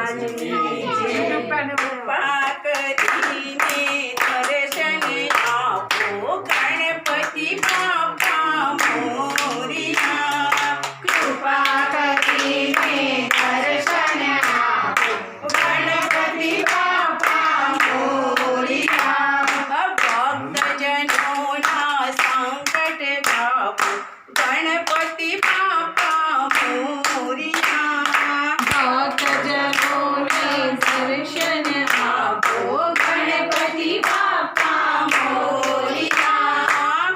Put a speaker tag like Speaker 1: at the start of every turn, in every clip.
Speaker 1: મહારાજની જય। કૃપા કરીને દર્શન આપો ગણપતિ બાપા મોરિયા।
Speaker 2: કૃપા કરીને દર્શન આપો ગણપતિ બાપા મોરિયા।
Speaker 1: ભક્તજનોના સંકટ કાપો ગણપતિ બાપા મોરિયા।
Speaker 2: ભક્તજનોને દર્શન આપો ગણપતિ બાપા મોરિયા।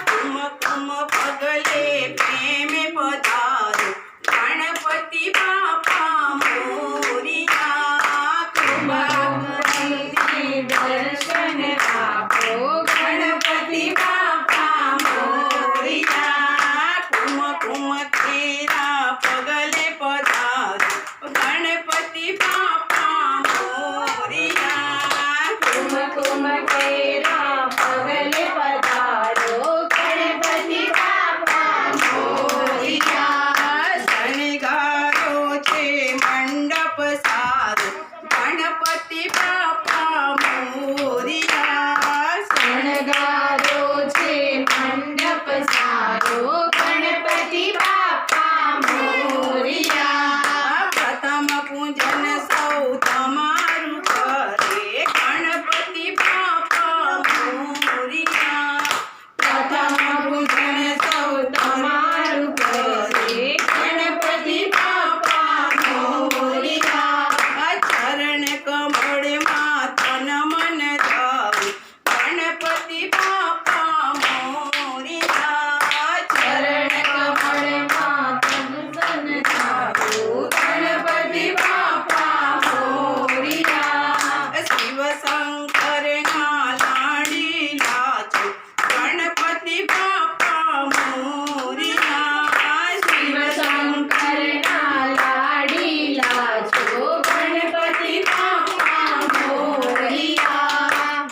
Speaker 1: કુમકુમ પગલે પ્રેમ પધારો ગણપતિ બાપા મોરિયા।
Speaker 2: કૃપા કરીને દર્શન આપો ગણપતિ બાપા મોરિયા।
Speaker 1: કુમકુમ કેરા પગલે પધારો ગણપતિ બાપા મોરિયા।
Speaker 2: કુમકુમ કેરા પગલે પધારો ગણપતિ બાપા મોરિયા।
Speaker 1: શણગારો છે મંડપ સારો ગણપતિ બાપા મોરિયા।
Speaker 2: શણગારો છે મંડપ સારો ગણપતિ બાપા મોરિયા।
Speaker 1: પ્રથમ પૂજન સૌ તમારું કરે ગણપતિ બાપા મોરિયા।
Speaker 2: પ્રથમ પૂજન સૌ તમારું કરે ગણપતિ બાપા મોરિયા।
Speaker 1: ચરણ કમળમાં તન મન ધારું ગણપતિ બાપા મોરિયા।
Speaker 2: ચરણ કમળમાં તન તન ધારું ગણપતિ બાપા મોરિયા।
Speaker 1: શિવ શંકરના લાડીલા છો ગણપતિ બાપા મોરિયા।
Speaker 2: શિવ શંકરના લાડીલા છો ગણપતિ બાપા મોરિયા।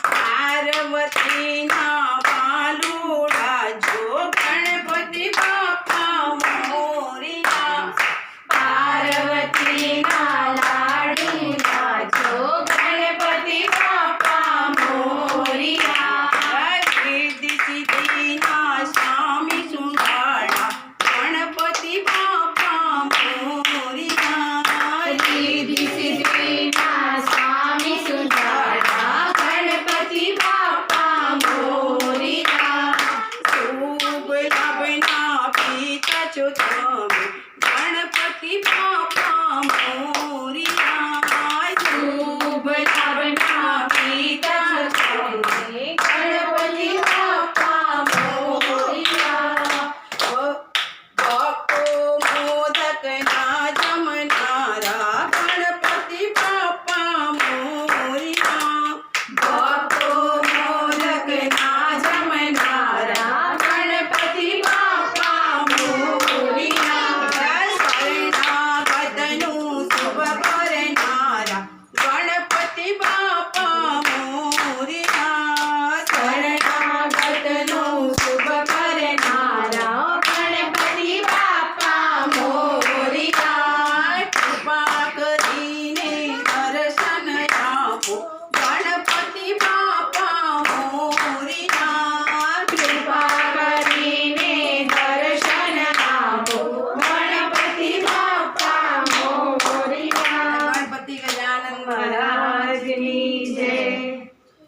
Speaker 1: પાર્વતીના બાલુડા જો ગણપતિ બાપા મોરિયા।
Speaker 2: પાર્વતીના લાડીલા છો ગણપતિ બાપા મોરિયા।
Speaker 1: સિદ્ધિ સિદ્ધિના સ્વામી સુંદરા ગણપતિ બાપા મોરિયા।
Speaker 2: સિદ્ધિ સિદ્ધિના સ્વામી સુંદરા ગણપતિ બાપા મોરિયા।
Speaker 1: શુભ લાભના પિતા છો તમે ગણપતિ બાપા મોરિયા।
Speaker 2: શુભ લાભના પિતા છો તમે ગણપતિ બાપા મોરિયા।
Speaker 1: ભક્તો મોદકના જમનારા ગણપતિ બાપા મોરિયા।
Speaker 2: ભક્તો મોદકના જમનારા ગણપતિ બાપા મોરિયા।
Speaker 1: શરણાગતનું શુભ કરનારા ગણપતિ બાપા મોરિયા।
Speaker 2: શરણાગતનું શુભ કરનારા ગણપતિ બાપા મોરિયા।
Speaker 1: કૃપા કરીને દર્શન આપો ગણપતિ બાપા મોરિયા।
Speaker 2: કૃપા કરીને દર્શન આપો ગણપતિ બાપા મોરિયા।
Speaker 1: ગણપતિ ગજાનન મહારાજ
Speaker 2: મહારાજની જય।